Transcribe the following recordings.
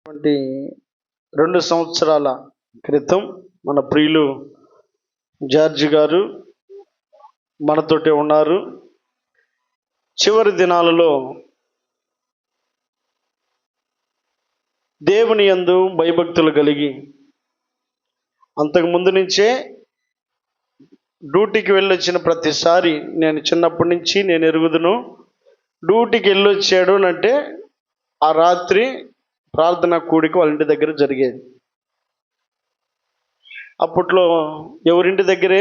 వంటి 2 సంవత్సరాల క్రితం మన ప్రియులు జార్జి గారు మనతోటే ఉన్నారు. చివరి దినాలలో దేవుని యందు భయభక్తులు కలిగి అంతకు ముందు నుంచే డ్యూటీకి వెళ్ళొచ్చిన ప్రతిసారి నేను చిన్నప్పటి నుంచి నేను ఎరుగుదును, డ్యూటీకి వెళ్ళొచ్చాడు అంటే ఆ రాత్రి ప్రార్థన కూడిక వాళ్ళ ఇంటి దగ్గర జరిగేది. అప్పట్లో ఎవరింటి దగ్గరే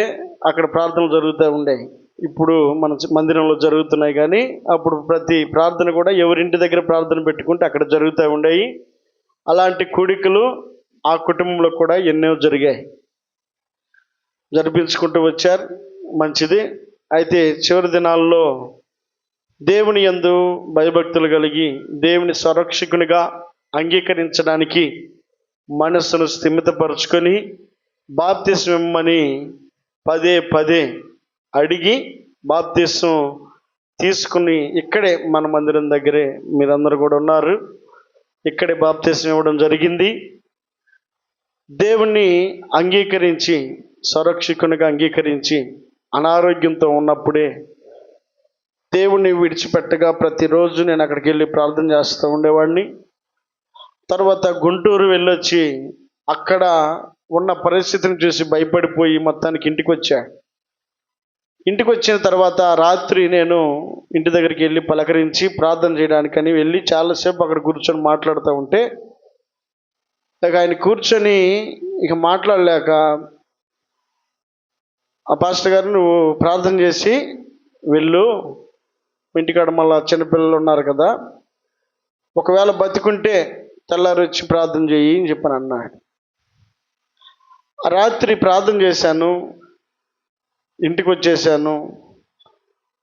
అక్కడ ప్రార్థనలు జరుగుతూ ఉండేవి. ఇప్పుడు మన మందిరంలో జరుగుతున్నాయి, కానీ అప్పుడు ప్రతి ప్రార్థన కూడా ఎవరింటి దగ్గర ప్రార్థన పెట్టుకుంటే అక్కడ జరుగుతూ ఉండేవి. అలాంటి కూడికలు ఆ కుటుంబంలో కూడా ఎన్నో జరిగాయి, జరిపించుకుంటూ వచ్చారు. మంచిది. అయితే చివరి దినాల్లో దేవుని యందు భయభక్తులు కలిగి దేవుని సంరక్షకునిగా అంగీకరించడానికి మనస్సును స్థిమితపరుచుకొని బాప్తిస్మం ఇమ్మని పదే పదే అడిగి బాప్తిస్మం తీసుకుని ఇక్కడే మన మందిరం దగ్గరే మీరందరూ కూడా ఉన్నారు, ఇక్కడే బాప్తిస్మం ఇవ్వడం జరిగింది. దేవుణ్ణి అంగీకరించి సంరక్షకునిగా అంగీకరించి అనారోగ్యంతో ఉన్నప్పుడే దేవుణ్ణి విడిచిపెట్టగా ప్రతిరోజు నేను అక్కడికి వెళ్ళి ప్రార్థన చేస్తూ ఉండేవాడిని. తర్వాత గుంటూరు వెళ్ళొచ్చి అక్కడ ఉన్న పరిస్థితిని చూసి భయపడిపోయి మొత్తానికి ఇంటికి వచ్చా. ఇంటికి వచ్చిన తర్వాత రాత్రి నేను ఇంటి దగ్గరికి వెళ్ళి పలకరించి ప్రార్థన చేయడానికని వెళ్ళి చాలాసేపు అక్కడ కూర్చొని మాట్లాడుతూ ఉంటే ఆయన కూర్చొని ఇక మాట్లాడలేక, ఆ పాస్టర్ గారు నువ్వు ప్రార్థన చేసి వెళ్ళు, ఇంటికాడ మళ్ళా చిన్నపిల్లలు ఉన్నారు కదా, ఒకవేళ బతికుంటే తెల్లారి వచ్చి ప్రార్థన చేయి అని చెప్పని అన్నాడు. రాత్రి ప్రార్థన చేశాను, ఇంటికి వచ్చేసాను.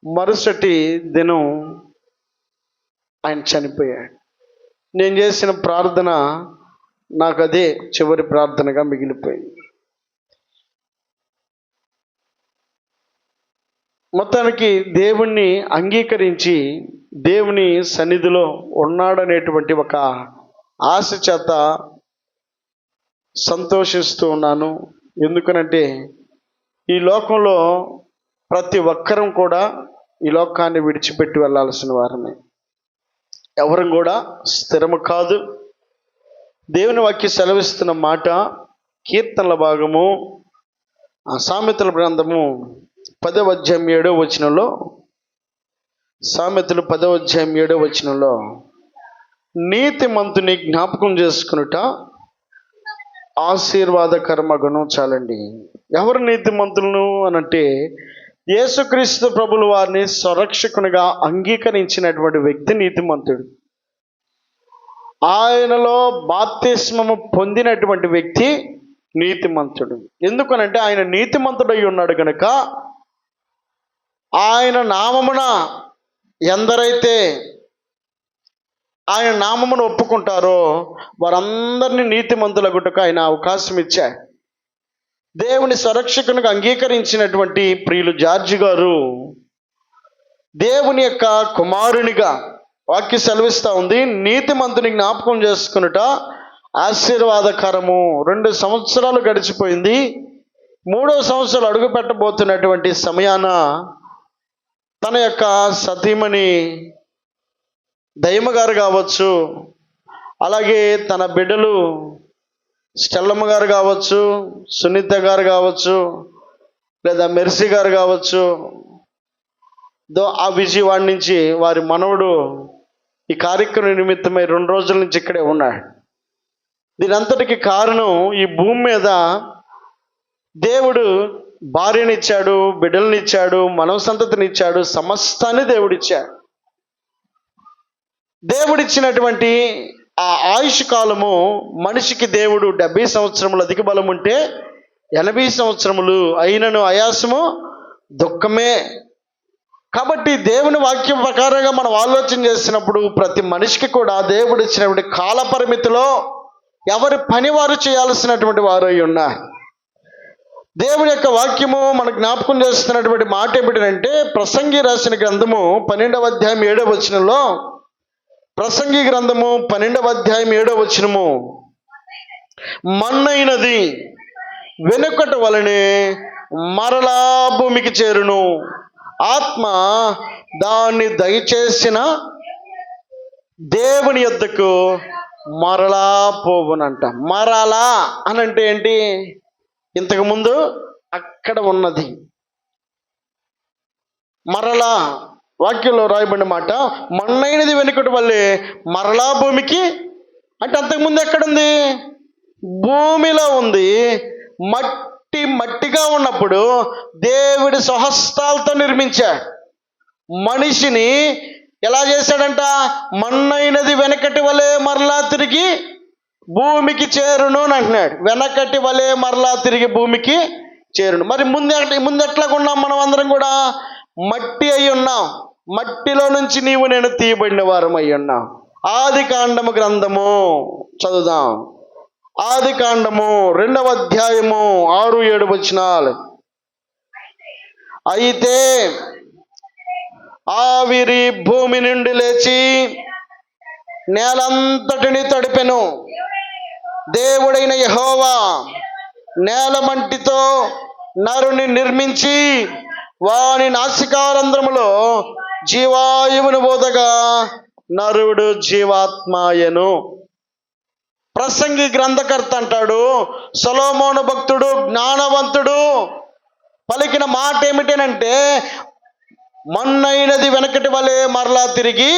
మరుసటి దినం ఆయన చనిపోయాడు. నేను చేసిన ప్రార్థన నాకు అదే చివరి ప్రార్థనగా మిగిలిపోయింది. మొత్తానికి దేవుణ్ణి అంగీకరించి దేవుని సన్నిధిలో ఉన్నాడనేటువంటి ఒక ఆశ చేత సంతోషిస్తూ ఉన్నాను. ఎందుకనంటే ఈ లోకంలో ప్రతి ఒక్కరం కూడా ఈ లోకాన్ని విడిచిపెట్టి వెళ్ళాల్సిన వారమే. ఎవరం కూడా స్థిరము కాదు. దేవుని వాక్య సెలవిస్తున్న మాట కీర్తనల భాగము సామెతల గ్రంథము 10వ అధ్యాయం 7వ వచనంలో, సామెతలు 10వ అధ్యాయం 7వ వచనంలో, నీతిమంతుని జ్ఞాపకం చేసుకునుట ఆశీర్వాదకరమగును. చాలండి. ఎవరు నీతిమంతులను అనంటే యేసుక్రీస్తు ప్రభుల వారిని సంరక్షకునిగా అంగీకరించినటువంటి వ్యక్తి నీతిమంతుడు. ఆయనలో బాప్తిస్మము పొందినటువంటి వ్యక్తి నీతిమంతుడు. ఎందుకనంటే ఆయన నీతిమంతుడై ఉన్నాడు కనుక ఆయన నామమున ఎందరైతే ఆయన నామమును ఒప్పుకుంటారో వారందరినీ నీతిమంతులగుటకు ఆయన అవకాశం ఇచ్చాడు. దేవుని సంరక్షకునిగా అంగీకరించినటువంటి ప్రియులు జార్జి గారు దేవుని యొక్క కుమారునిగా వాక్య సెలవిస్తూ ఉంది. నీతిమంతుని జ్ఞాపకం చేసుకునుట ఆశీర్వాదకరము. 2 సంవత్సరాలు గడిచిపోయింది. 3వ సంవత్సరాలు అడుగు పెట్టబోతున్నటువంటి సమయాన తన యొక్క సతీమణి దైమ గారు కావచ్చు, అలాగే తన బిడ్డలు స్టెల్లమ్మ గారు కావచ్చు, సునీత గారు కావచ్చు, లేదా మెర్సీ గారు కావచ్చు, ఆ విజయవాడ నుంచి వారి మనవడు ఈ కార్యక్రమం నిమిత్తమై 2 రోజుల నుంచి ఇక్కడే ఉన్నాడు. దీనంతటికి కారణం ఈ భూమి మీద దేవుడు భార్యనిచ్చాడు, బిడ్డలనిచ్చాడు, మనవ సంతతినిచ్చాడు, సమస్తాన్ని దేవుడిచ్చాడు. దేవుడిచ్చినటువంటి ఆ ఆయుష్ కాలము మనిషికి దేవుడు 70 సంవత్సరములు అధిక బలం ఉంటే 80 సంవత్సరములు అయినను ఆయాసము దుఃఖమే. కాబట్టి దేవుని వాక్యం ప్రకారంగా మనం ఆలోచన చేసినప్పుడు ప్రతి మనిషికి కూడా దేవుడు ఇచ్చినటువంటి కాల పరిమితిలో ఎవరి పని వారు చేయాల్సినటువంటి వారు అయి ఉన్నారు. దేవుని యొక్క వాక్యము మన జ్ఞాపకం చేస్తున్నటువంటి మాట ఏమిటంటే ప్రసంగి రాసిన గ్రంథము 12వ అధ్యాయం 7వ వచనంలో, ప్రసంగి గ్రంథము 12వ అధ్యాయం 7వ వచనము, మన్నైనది వెనుకటి వలనే మరలా భూమికి చేరును, ఆత్మ దాన్ని దయచేసిన దేవుని యొద్దకు మరలా పోవునంట. మరలా అని అంటే ఏంటి? ఇంతకుముందు అక్కడ ఉన్నది మరలా. వాక్యంలో రాయబడిన మాట, మన్నైనది వెనుకటి వల్లే మరలా భూమికి అంటే అంతకుముందు ఎక్కడుంది? భూమిలో ఉంది. మట్టిగా ఉన్నప్పుడు దేవుడి స్వహస్తాలతో నిర్మించాడు. మనిషిని ఎలా చేశాడంట? మన్నైనది వెనకటి వలె మరలా తిరిగి భూమికి చేరును అని అంటున్నాడు. వెనకటి వలె మరలా తిరిగి భూమికి చేరును. మరి ముందు ఎట్లాగా ఉన్నాం? మనం అందరం కూడా మట్టి అయి ఉన్నాం. మట్టిలో నుంచి నీవు నేను తీయబడిన వారం అయి ఉన్నాం. ఆదికాండము గ్రంథము చదువుదాం. ఆదికాండము 2వ అధ్యాయము 6-7 వచనాలు. అయితే ఆవిరి భూమి నుండి లేచి నేలంతటిని తడిపెను. దేవుడైన యెహోవా నేల మంటితో నరుని నిర్మించి వాని నాసికారంధ్రములో జీవాయువును బోదగా నరుడు జీవాత్మాయను. ప్రసంగి గ్రంథకర్త అంటాడు, సొలొమోను భక్తుడు జ్ఞానవంతుడు పలికిన మాట ఏమిటనంటే, మన్నైనది వెనకటి వలె మరలా తిరిగి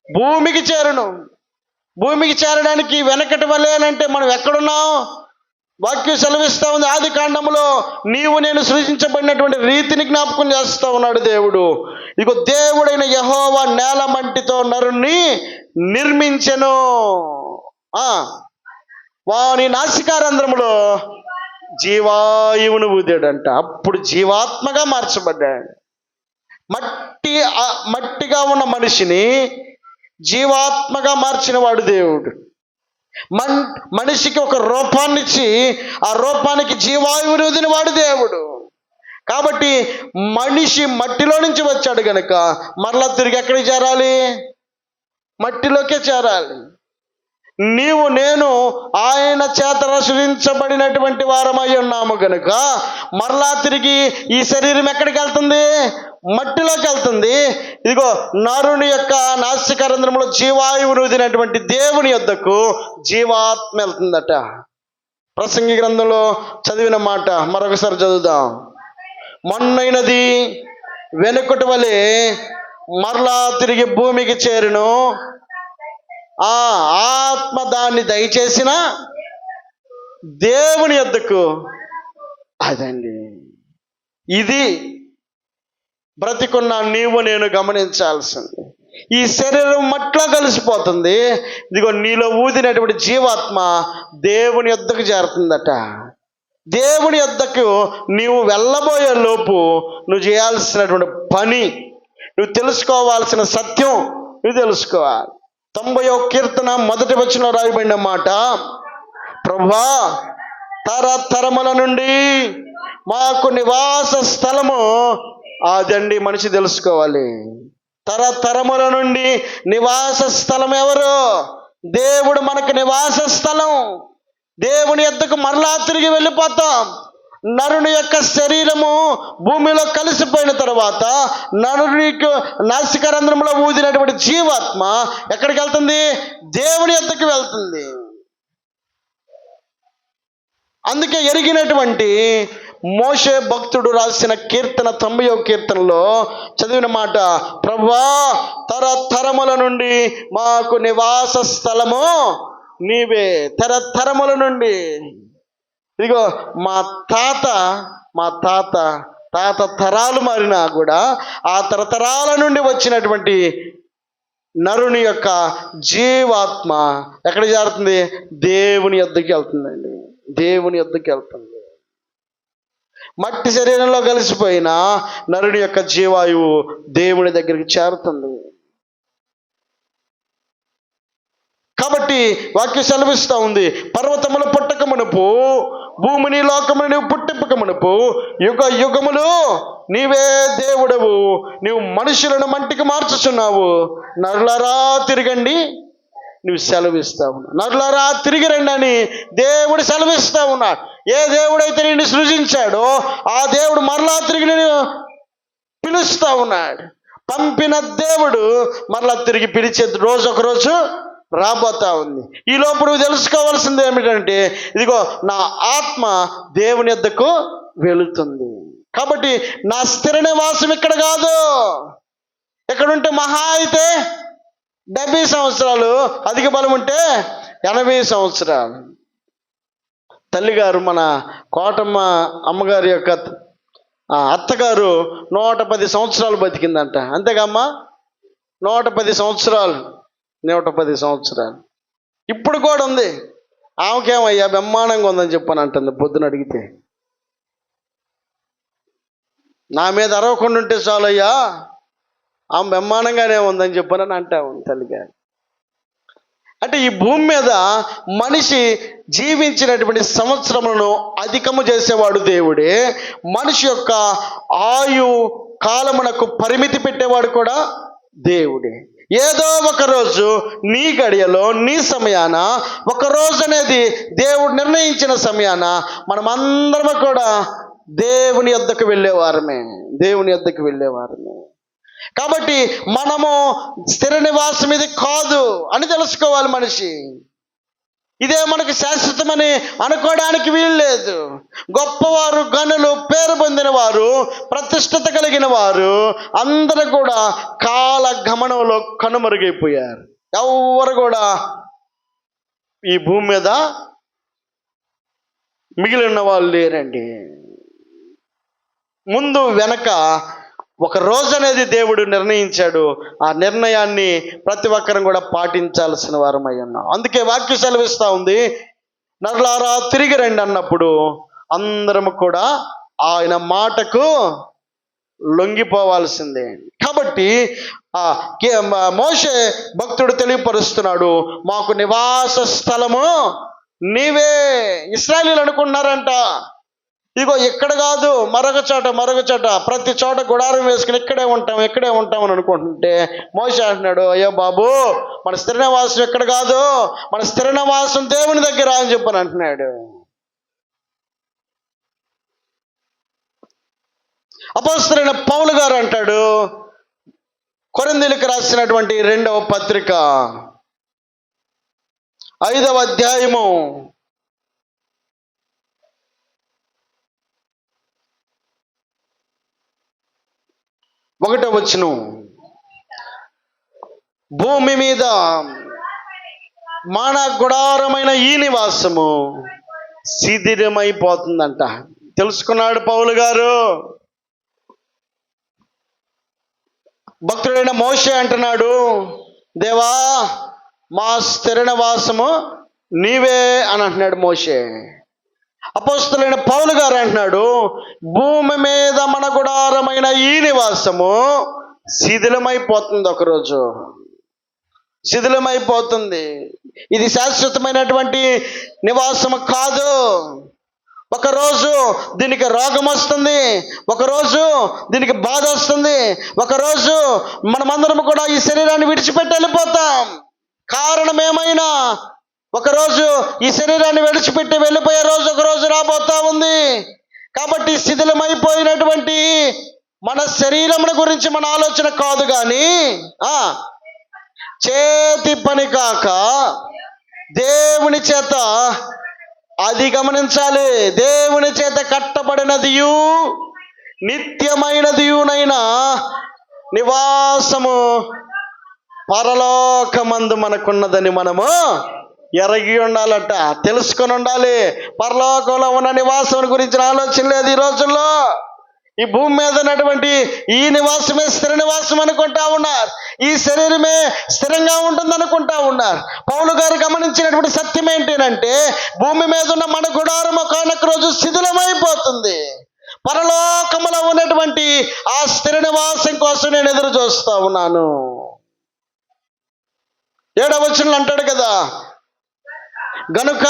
భూమికి చేరును. భూమికి చేరడానికి వెనకటి వలె అంటే మనం ఎక్కడున్నాం? వాక్యం సెలవిస్తూ ఉంది. ఆది కాండములో నీవు నేను సృజించబడినటువంటి రీతిని జ్ఞాపకం చేస్తూ ఉన్నాడు దేవుడు. ఇదిగో దేవుడైన యెహోవా నేల మంటితో నరుణ్ణి నిర్మించెను, వాని నాసికారంధ్రములో జీవాయువును ఊదాడంట. అప్పుడు జీవాత్మగా మార్చబడ్డాడు. మట్టిగా ఉన్న మనిషిని జీవాత్మగా మార్చిన వాడు దేవుడు. మనిషికి ఒక రూపాన్ని ఇచ్చి ఆ రూపానికి జీవాయువుని వదిలిన వాడు దేవుడు. కాబట్టి మనిషి మట్టిలో నుంచి వచ్చాడు గనుక మరలా తిరిగి ఎక్కడికి చేరాలి? మట్టిలోకే చేరాలి. నీవు నేను ఆయన చేత సృజించబడినటువంటి వారమై ఉన్నాము గనుక మరలా తిరిగి ఈ శరీరం ఎక్కడికి వెళ్తుంది? మట్టిలోకి వెళ్తుంది. ఇదిగో నరుని యొక్క నాసికారంధ్రంలో జీవాయువును వదిలినటువంటి దేవుని యొద్దకు జీవాత్మ వెళ్తుందట. ప్రసంగి గ్రంథంలో చదివిన మాట మరొకసారి చదువుదాం. మన్నైనది వెనుకటి వలె మరలా తిరిగి భూమికి చేరును, ఆ ఆత్మ దాన్ని దయచేసిన దేవుని యొద్దకు. అదండి, ఇది బ్రతికున్న నీవు నేను గమనించాల్సింది. ఈ శరీరం మట్టిలో కలిసిపోతుంది. ఇదిగో నీలో ఊదినటువంటి జీవాత్మ దేవుని యొద్దకు చేరుతుందట. దేవుని యొద్దకు నీవు వెళ్ళబోయే లోపు నువ్వు చేయాల్సినటువంటి పని, నువ్వు తెలుసుకోవాల్సిన సత్యం నువ్వు తెలుసుకోవాలి. 90వ కీర్తన 1వ వచనంలో రాయబడిన మాట, ప్రభువా తరతరముల నుండి మాకు నివాస స్థలము. అదండి మనిషి తెలుసుకోవాలి. తరతరముల నుండి నివాస స్థలం ఎవరు? దేవుడు మనకు నివాస స్థలం. దేవుని యొద్దకు మరలా తిరిగి వెళ్ళిపోతాం. నరుని యొక్క శరీరము భూమిలో కలిసిపోయిన తర్వాత నరునికి నాసికారంధ్రంలో ఊదినటువంటి జీవాత్మ ఎక్కడికి వెళ్తుంది? దేవుని యొద్దకు వెళ్తుంది. అందుకే ఎరిగినటువంటి మోషే భక్తుడు రాసిన కీర్తన 90వ కీర్తనలో చదివిన మాట, ప్రభువా తరతరముల నుండి మాకు నివాస స్థలము నీవే. తరతరముల నుండి. ఇదిగో మా తాత తరాలు మారినా కూడా ఆ తరతరాల నుండి వచ్చినటువంటి నరుని యొక్క జీవాత్మ ఎక్కడ చేరుతుంది? దేవుని యొద్దకి వెళ్తుందండి. దేవుని యొద్దకి వెళ్తుంది. మట్టి శరీరంలో కలిసిపోయిన నరుని యొక్క జీవాయువు దేవుని దగ్గరికి చేరుతుంది. కాబట్టి వాక్యం సెలవిస్తూ ఉంది, పర్వతముల పుట్టక మునుపు భూమిని లోకముని నీవు పుట్టింపక మునుపు యుగ యుగములు నీవే దేవుడవు, నీవు మనుషులను మంటికి మార్చుచున్నావు. నరులారా తిరగండి, నువ్వు సెలవిస్తా ఉన్నావు. నరులారా తిరిగి రండి అని దేవుడు సెలవిస్తా ఉన్నాడు. ఏ దేవుడైతే నిన్ను సృజించాడో ఆ దేవుడు మరలా తిరిగి నేను పిలుస్తా ఉన్నాడు. పంపిన దేవుడు మరలా తిరిగి పిలిచే రోజు ఒక రోజు రాబోతా ఉంది. ఈ లోపు నువ్వు తెలుసుకోవాల్సింది ఏమిటంటే, ఇదిగో నా ఆత్మ దేవుని యొద్దకు వెళుతుంది. కాబట్టి నా స్థిర నివాసం ఇక్కడ కాదు. ఎక్కడుంటే మహా అయితే 70 సంవత్సరాలు, అధిక బలం ఉంటే 80 సంవత్సరాలు. తల్లిగారు మన కోటమ్మ అమ్మగారి యొక్క అత్తగారు 110 సంవత్సరాలు బతికిందంట. అంతేగామ్మా, 110 సంవత్సరాలు, 110 సంవత్సరాలు. ఇప్పుడు కూడా ఉంది. ఆమెకేమయ్యా బ్రహ్మాండంగా ఉందని చెప్పని అంటుంది. పొద్దున అడిగితే, నా మీద అరవకుండా ఉంటే చాలయ్యా, ఆమె బ్రహ్మాండంగానే ఉందని చెప్పని అంటా ఉంది తల్లిగారు. అంటే ఈ భూమి మీద మనిషి జీవించినటువంటి సంవత్సరములను అధికము చేసేవాడు దేవుడే. మనిషి యొక్క ఆయు కాలమునకు పరిమితి పెట్టేవాడు కూడా దేవుడే. ఏదో ఒక రోజు నీ గడియలో నీ సమయాన, ఒక రోజు అనేది దేవుడు నిర్ణయించిన సమయాన మనమందరము కూడా దేవుని యొద్దకు వెళ్ళేవారమే, దేవుని యొద్దకు వెళ్ళేవారమే. కాబట్టి మనము స్థిర నివాసం ఇది కాదు అని తెలుసుకోవాలి మనిషి. ఇదే మనకు శాశ్వతమని అనుకోవడానికి వీల్లేదు. గొప్పవారు, గనులు, పేరు పొందిన వారు, ప్రతిష్టత కలిగిన వారు అందరూ కూడా కాల గమనంలో కనుమరుగైపోయారు. ఎవరు కూడా ఈ భూమి మీద మిగిలిన వాళ్ళు లేరండి. ముందు వెనక ఒక రోజు అనేది దేవుడు నిర్ణయించాడు. ఆ నిర్ణయాన్ని ప్రతి ఒక్కరం కూడా పాటించాల్సిన వారమై ఉన్నాం. అందుకే వాక్యం సెలవిస్తూ ఉంది, నరులారా తిరిగి రండి అన్నప్పుడు అందరము కూడా ఆయన మాటకు లొంగిపోవాల్సిందే. కాబట్టి మోషే భక్తుడు తెలియపరుస్తున్నాడు, మాకు నివాస స్థలము నీవే. ఇశ్రాయేలీయులు అనుకున్నారంట, ఇదిగో ఇక్కడ కాదు మరొక చోట ప్రతి చోట గుడారం వేసుకుని ఇక్కడే ఉంటాం అని అనుకుంటుంటే మోషే అంటున్నాడు, అయ్యో బాబు, మన స్థిర నివాసం ఎక్కడ కాదు, మన స్థిర నివాసం దేవుని దగ్గర అని చెప్పని అంటున్నాడు. అపోస్తలుడైన పౌలు గారు అంటాడు, కొరింథీయులకు రాసినటువంటి 2వ పత్రిక 5వ అధ్యాయము 1వ వచనం, భూమి మీద మన గుడారమైన ఈ నివాసము శిథిలమైపోతుందంట. తెలుసుకున్నాడు పౌలు గారు. భక్తుడైన మోషే అంటున్నాడు, దేవా మా స్థిర నివాసము నీవే అని అంటున్నాడు మోషే. అపోస్తలుడైన పౌలు గారు అంటున్నాడు, భూమి మీద మన గుడారమైన ఈ నివాసము శిథిలమైపోతుంది, ఒకరోజు శిథిలమైపోతుంది. ఇది శాశ్వతమైనటువంటి నివాసము కాదు. ఒకరోజు దీనికి రోగం వస్తుంది, ఒకరోజు దీనికి బాధ వస్తుంది, ఒకరోజు మనమందరం కూడా ఈ శరీరాన్ని విడిచిపెట్టి వెళ్ళిపోతాం. కారణం ఏమైనా ఒకరోజు ఈ శరీరాన్ని విడిచిపెట్టి వెళ్ళిపోయే రోజు ఒకరోజు రాబోతా ఉంది. కాబట్టి శిథిలమైపోయినటువంటి మన శరీరముల గురించి మన ఆలోచన కాదు, కానీ చేతి పని కాక దేవుని చేత అది గమనించాలి. దేవుని చేత కట్టబడినదియు నిత్యమైనదియునైనా నివాసము పరలోకమందు మనకున్నదని మనము ఎరగి ఉండాలట, తెలుసుకొని ఉండాలి. పరలోకంలో ఉన్న నివాసం గురించిన ఆలోచన లేదు ఈ రోజుల్లో. ఈ భూమి మీద ఉన్నటువంటి ఈ నివాసమే స్థిర నివాసం అనుకుంటా ఉన్నారు. ఈ శరీరమే స్థిరంగా ఉంటుంది అనుకుంటా ఉన్నారు. పౌలు గారు గమనించినటువంటి సత్యం ఏంటంటే, భూమి మీద ఉన్న మన గుడారం ఒకనొక రోజు శిథిలమైపోతుంది. పరలోకములో ఉన్నటువంటి ఆ స్థిర నివాసం కోసం నేను ఎదురు చూస్తా ఉన్నాను. 7వ వచనంలో అంటాడు కదా, గనుక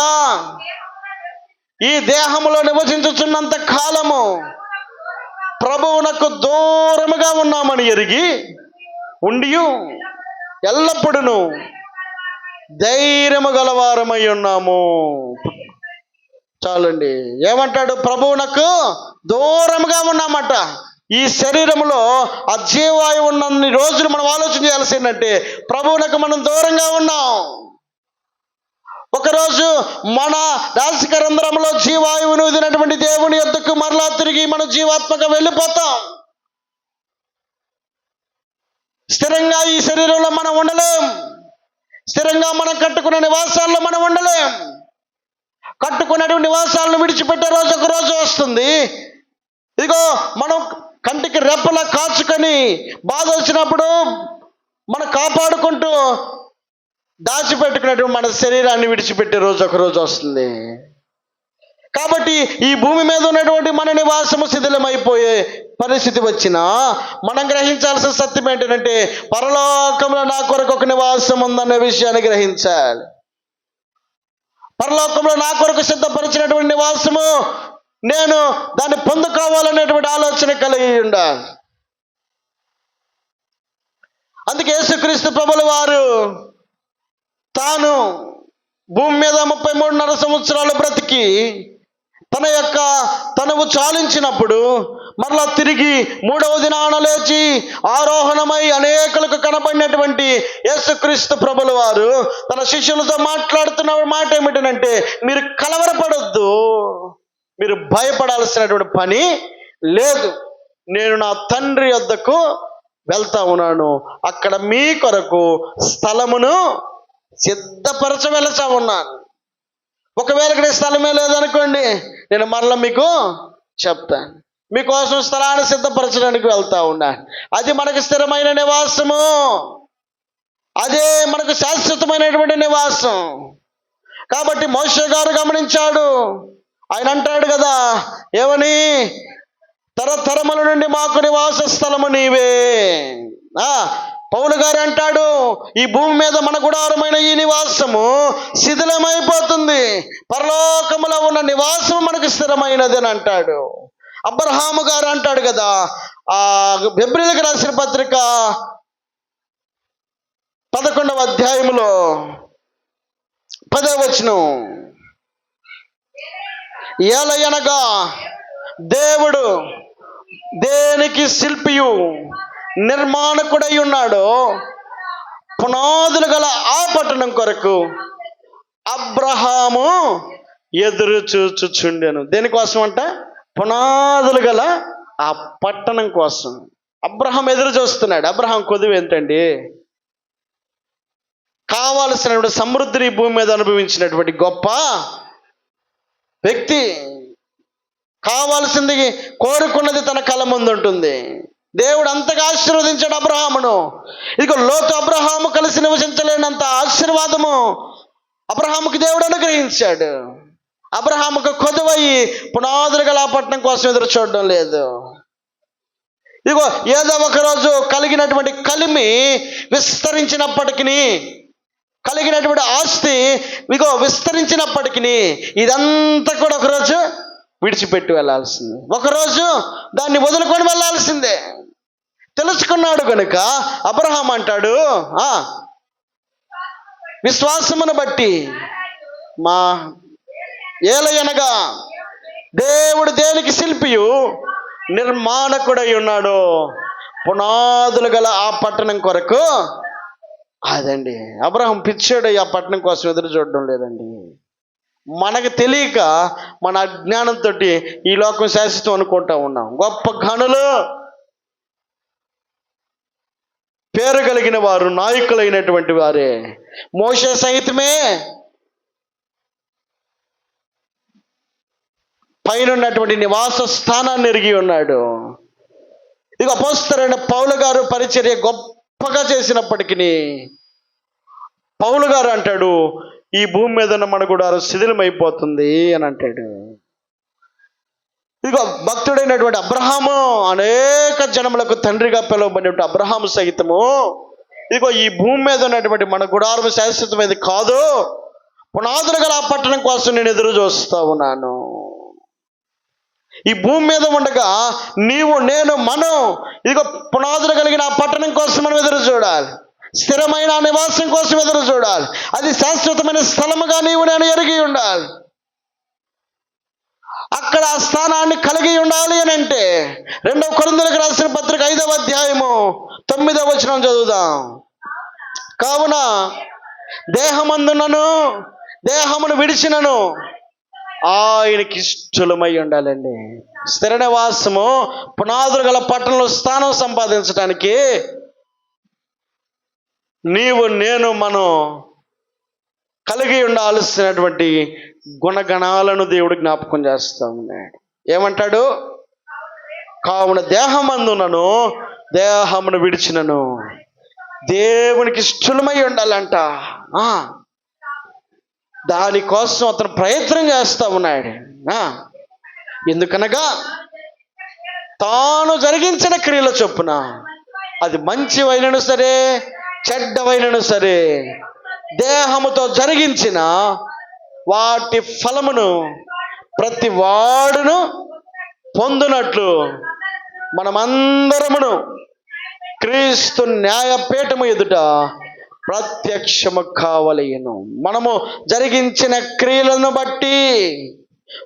ఈ దేహములో నివసించుచున్నంత కాలము ప్రభువునకు దూరముగా ఉన్నామని ఎరిగి ఉండియు ఎల్లప్పుడూ ధైర్యము గలవారమై ఉన్నాము. చాలండి. ఏమంటాడు? ప్రభువునకు దూరముగా ఉన్నామట. ఈ శరీరంలో ఆ జీవాయువు ఉన్నన్ని రోజులు మనం ఆలోచన చేయాల్సి ఏంటంటే ప్రభువునకు మనం దూరంగా ఉన్నాం. ఒకరోజు మన రాశికరంధ్రంలో జీవాయువును వదిలినటువంటి దేవుని యొద్దకు మరలా తిరిగి మనం జీవాత్మగా వెళ్ళిపోతాం. స్థిరంగా ఈ శరీరంలో మనం ఉండలేం. స్థిరంగా మనం కట్టుకున్న నివాసాల్లో మనం ఉండలేం. కట్టుకున్నటువంటి నివాసాలను విడిచిపెట్టే రోజు ఒక రోజు వస్తుంది. ఇదిగో మనం కంటికి రెప్పలా కాచుకొని బాధ వచ్చినప్పుడు మనం కాపాడుకుంటూ దాచిపెట్టుకున్నటువంటి మన శరీరాన్ని విడిచిపెట్టే రోజు ఒక రోజు వస్తుంది. కాబట్టి ఈ భూమి మీద ఉన్నటువంటి మన నివాసము శిథిలమైపోయే పరిస్థితి వచ్చినా మనం గ్రహించాల్సిన సత్యం ఏంటంటే పరలోకంలో నా కొరకు ఒక నివాసం ఉందనే విషయాన్ని గ్రహించాలి. పరలోకంలో నా కొరకు సిద్ధపరిచినటువంటి నివాసము నేను దాన్ని పొందుకోవాలనేటువంటి ఆలోచన కలిగి ఉండాలి. అందుకే యేసుక్రీస్తు ప్రభుల వారు తాను భూమి మీద 33.5 సంవత్సరాలు బ్రతికి తనవు చాలించినప్పుడు మరలా తిరిగి 3వ దినాన లేచి ఆరోహణమై అనేకులకు కనబడినటువంటి యేసుక్రీస్తు ప్రభుల వారు తన శిష్యులతో మాట్లాడుతున్న మాట ఏమిటంటే, మీరు కలవరపడొద్దు, మీరు భయపడాల్సినటువంటి పని లేదు. నేను నా తండ్రి యొద్దకు వెళ్తా ఉన్నాను, అక్కడ మీ కొరకు స్థలమును సిద్ధపరచ వెళతా ఉన్నాను. ఒకవేళ ఇక్కడ స్థలమే లేదనుకోండి, నేను మరలా మీకు చెప్తాను. మీకోసం స్థలాన్ని సిద్ధపరచడానికి వెళ్తా ఉన్నాను. అది మనకు స్థిరమైన నివాసము, అదే మనకు శాశ్వతమైనటువంటి నివాసం. కాబట్టి మోషే గారు గమనించాడు. ఆయన అంటాడు కదా, ఏమని? తరతరముల నుండి మాకు నివాస స్థలము నీవే. పౌలు గారు అంటాడు, ఈ భూమి మీద మన గుడారమైన ఈ నివాసము శిథిలమైపోతుంది, పరలోకములో ఉన్న నివాసము మనకు స్థిరమైనది అని అంటాడు. అబ్రహాము గారు అంటాడు కదా, ఆ హెబ్రీయులకు రాసిన పత్రిక 11వ అధ్యాయములో 10వ వచనం, ఏలయనగా దేవుడు దేనికి శిల్పియు నిర్మాణకుడై ఉన్నాడో పునాదులు గల ఆ పట్టణం కొరకు అబ్రహాము ఎదురు చూచుచుండెను. దేనికోసం అంట? పునాదులు గల ఆ పట్టణం కోసం అబ్రహాం ఎదురు చూస్తున్నాడు. అబ్రహాం కొదువు ఏంటండి? కావలసినటువంటి సమృద్ధిని భూమి మీద అనుభవించినటువంటి గొప్ప వ్యక్తి. కావాల్సింది కోరుకున్నది తన కళ్ళ ముందు ఉంటుంది. దేవుడు అంతగా ఆశీర్వదించాడు అబ్రహామును. ఇదిగో లోతు అబ్రహాము కలిసి నివసించలేనంత ఆశీర్వాదము అబ్రహాముకి దేవుడు అనుగ్రహించాడు. అబ్రహాముకు కొదువయ్యి పునాదులు గల పట్టణం కోసం ఎదురు చూడడం లేదు. ఇదిగో ఏదో ఒక రోజు కలిగినటువంటి కలిమి విస్తరించినప్పటికీ, కలిగినటువంటి ఆస్తి ఇదిగో విస్తరించినప్పటికీ ఇదంతా కూడా ఒకరోజు విడిచిపెట్టి వెళ్ళాల్సిందే. ఒకరోజు దాన్ని వదులుకొని వెళ్ళాల్సిందే. తెలుసుకున్నాడు కనుక అబ్రహాం అంటాడు, విశ్వాసమును బట్టి మా ఏలయనగా దేవుడు దేనికి శిల్పియు నిర్మాణకుడై ఉన్నాడు, పునాదులు గల ఆ పట్టణం కొరకు. అదండి, అబ్రహాం పిచ్చాడు, ఆ పట్టణం కోసం ఎదురు చూడడం లేదండి. మనకు తెలియక మన అజ్ఞానంతో ఈ లోకం శాశ్వతం అనుకుంటా ఉన్నాం. గొప్ప ఘనులు, పేరు కలిగిన వారు, నాయకులైనటువంటి వారే. మోషే సహితమే పైన ఉన్నటువంటి నివాస స్థానాన్ని ఎరిగి ఉన్నాడు. ఇక అపోస్తలుడైన పౌలు గారు పరిచర్య గొప్పగా చేసినప్పటికీ పౌలు గారు అంటాడు, ఈ భూమి మీద ఉన్న మన గుడారం శిథిలమైపోతుంది అని అంటాడు. ఇదిగో భక్తుడైనటువంటి అబ్రహాము, అనేక జనములకు తండ్రిగా పిలువబడినటువంటి అబ్రహాము సహితము ఇదిగో ఈ భూమి మీద ఉన్నటువంటి మన గుడారం శాశ్వతమైనది కాదు, పునాదులు గల ఆ పట్టణం పట్టణం కోసం నేను ఎదురు చూస్తా ఉన్నాను. ఈ భూమి మీద ఉండగా నీవు నేను మనం ఇదిగో పునాదులు కలిగిన ఆ పట్టణం కోసం మనం ఎదురు చూడాలి. స్థిరమైన నివాసం కోసం ఎదురు చూడాలి. అది శాశ్వతమైన స్థలముగా నీవు నేను ఎరిగి ఉండాలి. అక్కడ ఆ స్థానాన్ని కలిగి ఉండాలి అని అంటే 2 కొరింథీయులకు రాసిన పత్రిక 5వ అధ్యాయము 9వ వచనం చదువుదాం. కావున దేహమందునను దేహమును విడిచినను ఆయనకి ఇష్టలమై ఉండాలండి. స్థిర నివాసము పునాదులు గల పట్టణంలో స్థానం సంపాదించడానికి నీవు నేను మనం కలిగి ఉండాల్సినటువంటి గుణగణాలను దేవుడు జ్ఞాపకం చేస్తా ఉన్నాడు. ఏమంటాడు? కావున దేహమందునను దేహమును విడిచినను దేవునికి ఇష్టలమై ఉండాలంట. దానికోసం అతను ప్రయత్నం చేస్తా ఉన్నాడు. ఎందుకనగా తాను జరిగించిన క్రియల చొప్పున అది మంచివైనను సరే చెడ్డవైనను సరే దేహముతో జరిగించిన వాటి ఫలమును ప్రతి వాడును పొందునట్లు మనమందరమును క్రీస్తు న్యాయపీఠము ఎదుట ప్రత్యక్షము కావలెను. మనము జరిగించిన క్రియలను బట్టి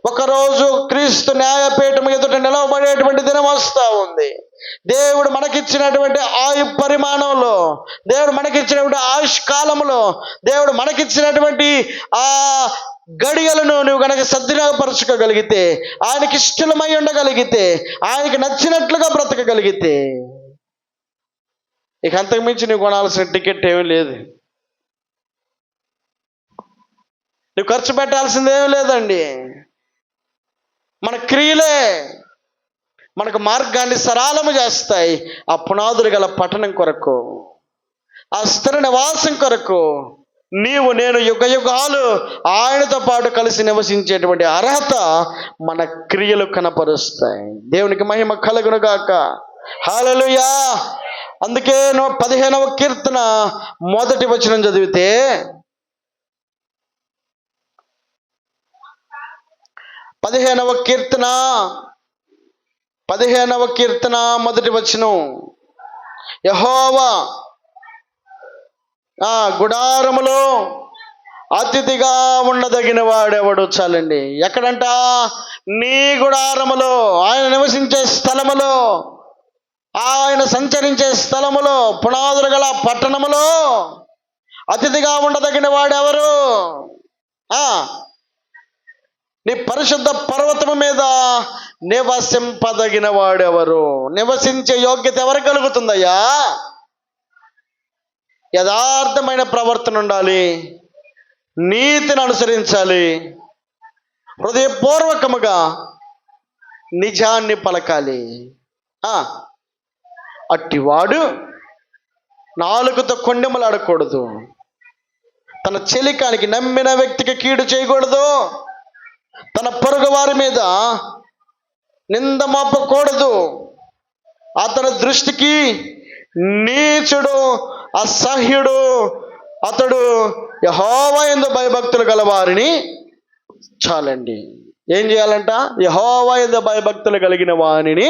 ఒకరోజు క్రీస్తు న్యాయపీఠము ఎదుట నిలవబడేటువంటి దినం వస్తూ ఉంది. దేవుడు మనకిచ్చినటువంటి ఆయు పరిమాణంలో, దేవుడు మనకిచ్చినటువంటి ఆయుష్కాలంలో, దేవుడు మనకిచ్చినటువంటి ఆ గడియలను నువ్వు కనుక సద్వినియోగపరచుకోగలిగితే, ఆయనకి ఇష్టమై ఉండగలిగితే, ఆయనకి నచ్చినట్లుగా బ్రతకగలిగితే ఇక అంతకుమించి నువ్వు కొనాల్సిన టికెట్ ఏమీ లేదు. నువ్వు ఖర్చు పెట్టాల్సిందేమీ లేదండి. మన క్రియలే మనకు మార్గాన్ని సరళము చేస్తాయి. ఆ పునాదులు గల పట్టణం కొరకు, ఆ స్థిర నివాసం కొరకు నీవు నేను యుగ యుగాలు ఆయనతో పాటు కలిసి నివసించేటువంటి అర్హత మన క్రియలు కనపరుస్తాయి. దేవునికి మహిమ కలుగును గాక. హల్లెలూయా. అందుకే 15వ కీర్తన 1వ వచనం చదివితే, 15వ కీర్తన 1వ వచనం, యెహోవా గుడారములో అతిథిగా ఉండదగిన వాడెవడు. చాలండి. ఎక్కడంట? నీ గుడారములో, ఆయన నివసించే స్థలములో, ఆయన సంచరించే స్థలములో, పునాదులు గల పట్టణములో అతిథిగా ఉండదగిన వాడెవరు? నీ పరిశుద్ధ పర్వతము మీద నివసింపదగిన వాడెవరు? నివసించే యోగ్యత ఎవరికి కలుగుతుందయ్యా? యథార్థమైన ప్రవర్తన ఉండాలి, నీతిని అనుసరించాలి, హృదయపూర్వకముగా నిజాన్ని పలకాలి. అట్టివాడు నాలుకతో కొండెములాడకూడదు, తన చెలికానికి నమ్మిన వ్యక్తికి కీడు చేయకూడదు, తన పొరుగు వారి మీద నింద మోపకూడదు, అతని దృష్టికి నీచుడు అసహ్యుడు అతడు. యెహోవా యందు భయభక్తులు గల వారిని, చాలండి, ఏం చేయాలంట? యెహోవా యందు భయభక్తులు కలిగిన వారిని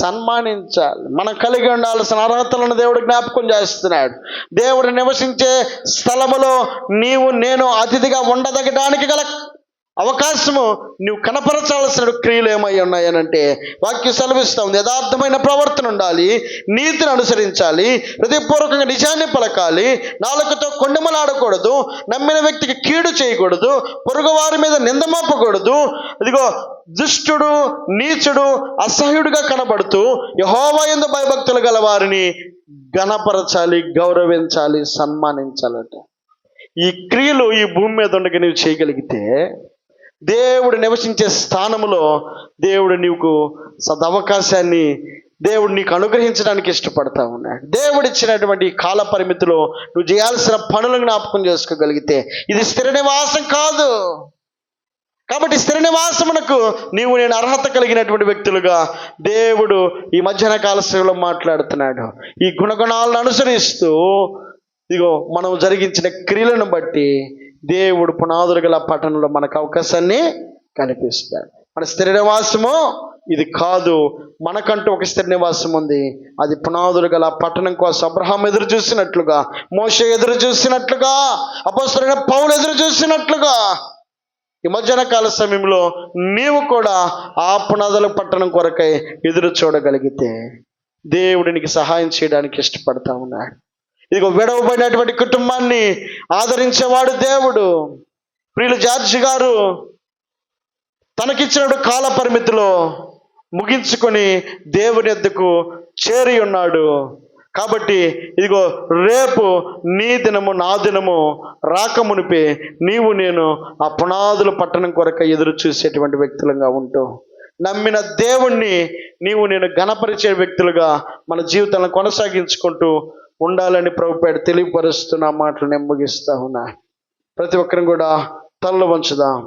సన్మానించాలి. మనం కలిగి ఉండాల్సిన అర్హతలను దేవుడు జ్ఞాపకం చేస్తున్నాడు. దేవుడు నివసించే స్థలములో నీవు నేను అతిథిగా ఉండదగడానికి గల అవకాశము నువ్వు కనపరచాల్సిన క్రియలు ఏమై ఉన్నాయనంటే వాక్యం సెలవిస్తూ ఉంది. యథార్థమైన ప్రవర్తన ఉండాలి, నీతిని అనుసరించాలి, హృదయపూర్వకంగా నిజాన్ని పలకాలి, నాలుకతో కొండెములాడకూడదు, నమ్మిన వ్యక్తికి కీడు చేయకూడదు, పొరుగు వారి మీద నిందమోపకూడదు. ఇదిగో దుష్టుడు నీచుడు అసహ్యుడిగా కనబడుతూ యెహోవా యందు భయభక్తులు గల వారిని ఘనపరచాలి, గౌరవించాలి, సన్మానించాలట. ఈ క్రియలు ఈ భూమి మీద ఉండగా నువ్వు చేయగలిగితే దేవుడు నివసించే స్థానంలో దేవుడు నీకు సదవకాశాన్ని దేవుడు నీకు అనుగ్రహించడానికి ఇష్టపడతా ఉన్నాడు. దేవుడు ఇచ్చినటువంటి కాల పరిమితిలో నువ్వు చేయాల్సిన పనులను జ్ఞాపకం చేసుకోగలిగితే ఇది స్థిర నివాసం కాదు. కాబట్టి స్థిర నివాసమునకు నీవు నేను అర్హత కలిగినటువంటి వ్యక్తులుగా దేవుడు ఈ మధ్యాహ్న కాల సేవలో మాట్లాడుతున్నాడు. ఈ గుణగణాలను అనుసరిస్తూ ఇదిగో మనం జరిగించిన క్రియలను బట్టి దేవుడు పునాదులు గల పట్టణంలో మనకు అవకాశాన్ని కల్పిస్తాడు. మన స్థిర నివాసము ఇది కాదు, మనకంటూ ఒక స్థిర నివాసం ఉంది. అది పునాదులు గల పట్టణం కోసం అబ్రహాం ఎదురు చూసినట్లుగా, మోషే ఎదురు చూసినట్లుగా, అపొస్తలుడైన పౌలు ఎదురు చూసినట్లుగా ఈ మధ్యాహ్న కాల సమయంలో నీవు కూడా ఆ పునాదుల పట్టణం కొరకై ఎదురు చూడగలిగితే దేవుడు నీకు సహాయం చేయడానికి ఇష్టపడతా ఉన్నాడు. ఇదిగో విడవబడినటువంటి కుటుంబాన్ని ఆదరించేవాడు దేవుడు. ప్రియులు జార్జి గారు తనకిచ్చినటువంటి కాల పరిమితిలో ముగించుకొని దేవుని యొద్దకు చేరి ఉన్నాడు. కాబట్టి ఇదిగో రేపు నీ దినము నా దినము రాకమునిపే నీవు నేను ఆ పునాదుల పట్టణం కొరకు ఎదురు చూసేటువంటి వ్యక్తులుగా ఉంటూ, నమ్మిన దేవుణ్ణి నీవు నేను ఘనపరిచే వ్యక్తులుగా మన జీవితాలను కొనసాగించుకుంటూ ఉండాలని ప్రభుపేట తెలియపరుస్తున్న మాటలు నేను ముగిస్తా ఉన్నా. ప్రతి ఒక్కరిని కూడా తలలు వంచుదాం.